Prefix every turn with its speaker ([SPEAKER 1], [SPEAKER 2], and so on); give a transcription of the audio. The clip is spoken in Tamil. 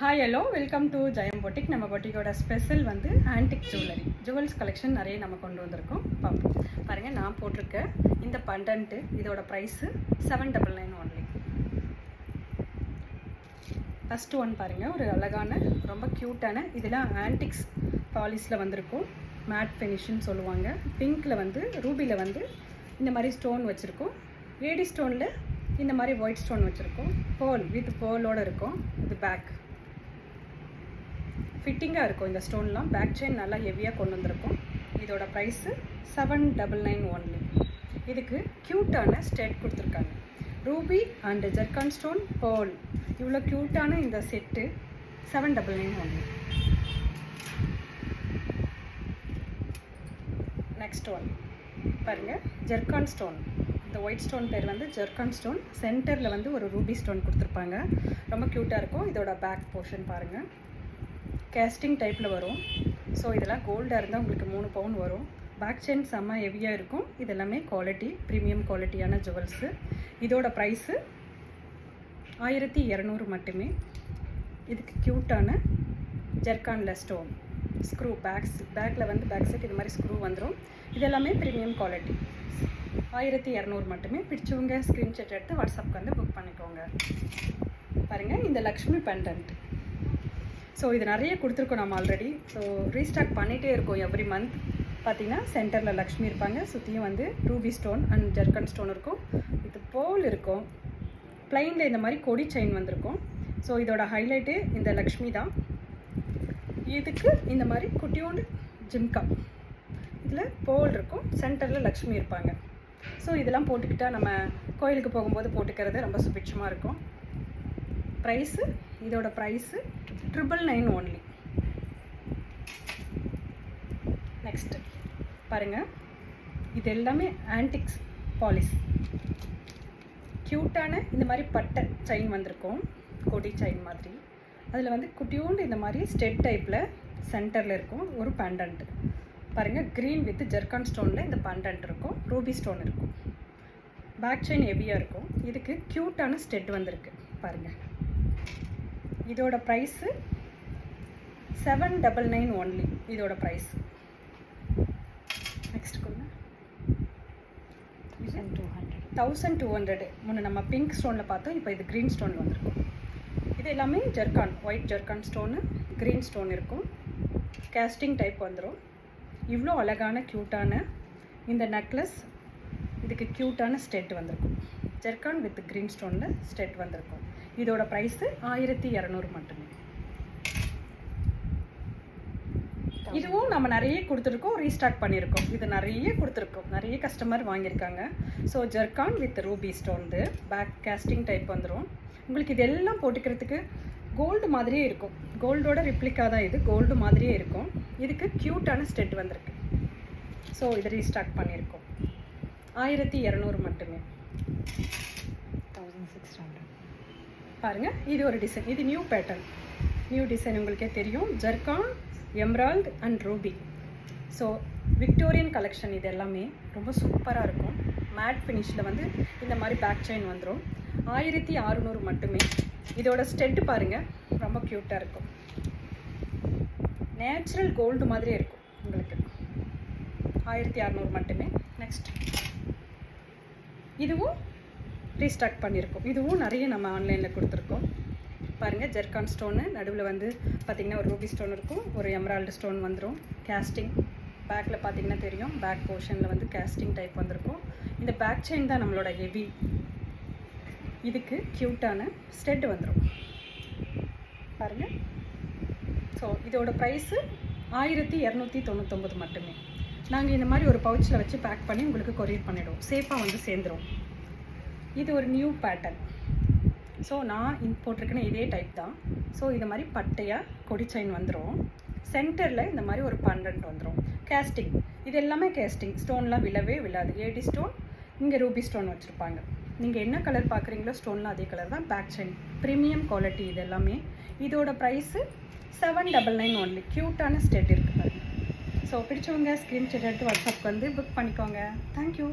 [SPEAKER 1] Hi hello welcome to Jayam boutique. நம்ம பொட்டிக்கோட ஸ்பெஷல் வந்து ஆன்டிக் ஜுவல்லரி ஜுவல்ஸ் கலெக்ஷன் நிறைய நம்ம கொண்டு வந்திருக்கோம். பார்ப்போம். பாருங்கள், நான் போட்டிருக்க இந்த பண்டன்ட்டு இதோட ப்ரைஸு 799 ஒன்லி. ஃபஸ்ட்டு ஒன் பாருங்கள், ஒரு அழகான ரொம்ப க்யூட்டான இதெல்லாம் ஆன்டிக்ஸ் பாலிஸில் வந்திருக்கும். மேட் ஃபினிஷ்னு சொல்லுவாங்க. பிங்க்கில் வந்து ரூபியில் வந்து இந்த மாதிரி ஸ்டோன் வச்சுருக்கோம். ஏடி ஸ்டோனில் இந்த மாதிரி ஒயிட் ஸ்டோன் வச்சுருக்கோம். பேர்ல் வித் பேர்லோடு இருக்கும். இது பேக் ஃபிட்டிங்காக இருக்கும். இந்த ஸ்டோன்லாம் பேக் செயின் நல்லா ஹெவியாக கொண்டு வந்திருக்கும். இதோட ப்ரைஸு 799 ஒன்லி. இதுக்கு க்யூட்டான ஸ்டேட் கொடுத்துருக்காங்க. Ruby and zircon stone pearl, இவ்வளோ க்யூட்டான இந்த செட்டு 799 ஒன்லி. நெக்ஸ்ட் ஒன் பாருங்கள், ஜெர்கான் ஸ்டோன். இந்த ஒயிட் ஸ்டோன் பேர் வந்து ஜெர்கான் ஸ்டோன். சென்டரில் வந்து ஒரு ரூபி ஸ்டோன் கொடுத்துருப்பாங்க. ரொம்ப க்யூட்டாக இருக்கும். இதோட பேக் போர்ஷன் பாருங்கள், கேஸ்டிங் டைப்பில் வரும். ஸோ இதெல்லாம் கோல்டாக இருந்தால் உங்களுக்கு 3 பவுன் வரும். பேக் செயின் செம்ம ஹெவியாக இருக்கும். இதெல்லாமே குவாலிட்டி, ப்ரீமியம் குவாலிட்டியான ஜுவல்ஸு. இதோட ப்ரைஸு 1200 மட்டுமே. இதுக்கு க்யூட்டான ஜெர்கானில் ஸ்டோன் ஸ்க்ரூ பேக்கில் வந்து பேக் சைட் இது மாதிரி ஸ்க்ரூ வந்துடும். இதெல்லாமே ப்ரீமியம் குவாலிட்டி. 1200 மட்டுமே. பிடிச்சவங்க ஸ்க்ரீன்ஷாட் எடுத்து வாட்ஸ்அப்புக்கு வந்து புக் பண்ணிக்கோங்க. பாருங்கள், இந்த லக்ஷ்மி பெண்டன்ட். ஸோ இது நிறைய கொடுத்துருக்கோம் நம்ம ஆல்ரெடி. ஸோ ரீஸ்டாக் பண்ணிகிட்டே இருக்கோம் எவ்ரி மந்த். பார்த்திங்கன்னா சென்டரில் லக்ஷ்மி இருப்பாங்க, சுற்றியும் வந்து ரூபி ஸ்டோன் அண்ட் ஜெர்கன் ஸ்டோன் இருக்கும். இது போல் இருக்கும். ப்ளைனில் இந்த மாதிரி கொடி செயின் வந்திருக்கும். ஸோ இதோட ஹைலைட்டு இந்த லக்ஷ்மி தான். இதுக்கு இந்த மாதிரி குட்டியோண்டு ஜிம்கா, இதில் போல் இருக்கும், சென்டரில் லக்ஷ்மி இருப்பாங்க. ஸோ இதெல்லாம் போட்டுக்கிட்டால் நம்ம கோயிலுக்கு போகும்போது போட்டுக்கிறது ரொம்ப சுபிட்சமாக இருக்கும். ப்ரைஸு இதோட ப்ரைஸு 999 ஒன்லி. நெக்ஸ்ட்டு பாருங்கள், இது எல்லாமே ஆன்டிக்ஸ் பாலிஸ். க்யூட்டான இந்த மாதிரி பட்டை செயின் வந்திருக்கும், கொடி செயின் மாதிரி. அதில் வந்து குட்டியோண்டு இந்த மாதிரி ஸ்டெட் டைப்பில் சென்டரில் இருக்கும் ஒரு பண்டன்ட். பாருங்கள், க்ரீன் வித் ஜெர்கான் ஸ்டோனில் இந்த பண்டன்ட் இருக்கும். ரூபி ஸ்டோன் இருக்கும். பேக் செயின் ஹெவியாக இருக்கும். இதுக்கு க்யூட்டான ஸ்டெட் வந்திருக்கு பாருங்கள். இதோட ப்ரைஸு 799 ஒன்லி. இதோட ப்ரைஸ். நெக்ஸ்ட் கொடுங்க, 1200. முன்னே நம்ம பிங்க் ஸ்டோனில் பார்த்தோம், இப்போ இது க்ரீன் ஸ்டோனில் வந்திருக்கும். இது எல்லாமே zircon, white zircon stone, green stone இருக்கும். கேஸ்டிங் டைப் வந்துடும். இவ்வளோ அழகான க்யூட்டான இந்த நெக்லஸ். இதுக்கு க்யூட்டான ஸ்டெட் வந்திருக்கும். ஜெர்கான் வித் க்ரீன் ஸ்டோனில் ஸ்டெட் வந்திருக்கும். இதோட ப்ரைஸு 1200 மட்டுமே. இதுவும் நம்ம நிறைய கொடுத்துருக்கோம், ரீஸ்டாக் பண்ணியிருக்கோம். இது நிறைய கொடுத்துருக்கோம், நிறைய கஸ்டமர் வாங்கியிருக்காங்க. ஸோ ஜெர்கான் வித் ரூபி ஸ்டோன்து பேக் கேஸ்டிங் டைப் வந்துடும். உங்களுக்கு இதெல்லாம் போட்டுக்கிறதுக்கு கோல்டு மாதிரியே இருக்கும். கோல்டோட ரிப்ளிக்கா தான் இது, கோல்டு மாதிரியே இருக்கும். இதுக்கு க்யூட்டான ஸ்டெட் வந்திருக்கு. ஸோ இது ரீஸ்டாக் பண்ணியிருக்கோம். 1200 மட்டுமே. 1600. பாருங்கள், இது ஒரு டிசைன். இது நியூ பேட்டர்ன், நியூ டிசைன். உங்களுக்கே தெரியும், zircon, emerald and Ruby. So Victorian collection. இது எல்லாமே ரொம்ப சூப்பராக இருக்கும். மேட் ஃபினிஷில் வந்து இந்த மாதிரி பேக் செயின் வந்துடும். 1600 மட்டுமே. இதோட ஸ்டெட்டு பாருங்கள், ரொம்ப க்யூட்டாக இருக்கும். நேச்சுரல் கோல்டு மாதிரியே இருக்கும் உங்களுக்கு. 1600 மட்டுமே. நெக்ஸ்ட் இதுவும் ரீஸ்டாக் பண்ணியிருக்கோம். இதுவும் நிறைய நம்ம ஆன்லைனில் கொடுத்துருக்கோம். பாருங்கள், ஜெர்கான் ஸ்டோனு நடுவில் வந்து பார்த்திங்கன்னா ஒரு ரூபி ஸ்டோன் இருக்கும், ஒரு எமரால்டு ஸ்டோன் வந்துடும். கேஸ்டிங் பேக்கில் பார்த்திங்கன்னா தெரியும், பேக் போர்ஷனில் வந்து கேஸ்டிங் டைப் வந்திருக்கும். இந்த பேக் செயின் தான் நம்மளோட ஹெவி. இதுக்கு க்யூட்டான ஸ்டெட் வந்துடும் பாருங்கள். ஸோ இதோட ப்ரைஸு 1299 மட்டுமே. நாங்கள் இந்த மாதிரி ஒரு பவுச்சில் வச்சு பேக் பண்ணி உங்களுக்கு கொரியர் பண்ணிவிடுவோம். சேஃபாக வந்து சேர்ந்துடும். இது ஒரு நியூ பேட்டர்ன். ஸோ நான் போட்டிருக்கேன்னா இதே டைப் தான். ஸோ இது மாதிரி பட்டையாக கொடி செயின் வந்துடும். சென்டரில் இந்த மாதிரி ஒரு பண்டன்ட் வந்துடும். கேஸ்டிங், இது எல்லாமே கேஸ்டிங். ஸ்டோன்லாம் விழவே விழாது. ஏடி ஸ்டோன், இங்கே ரூபி ஸ்டோன் வச்சுருப்பாங்க. நீங்கள் என்ன கலர் பார்க்குறீங்களோ ஸ்டோன்லாம் அதே கலர் தான். Back chain premium quality. இது எல்லாமே. இதோட ப்ரைஸு 799 ஒன்லி. க்யூட்டான ஸ்டெட் இருக்குது. ஸோ பிடிச்சவங்க ஸ்க்ரீன்ஷாட் எடுத்து வாட்ஸ்அப்புக்கு வந்து புக் பண்ணிக்கோங்க. தேங்க்யூ.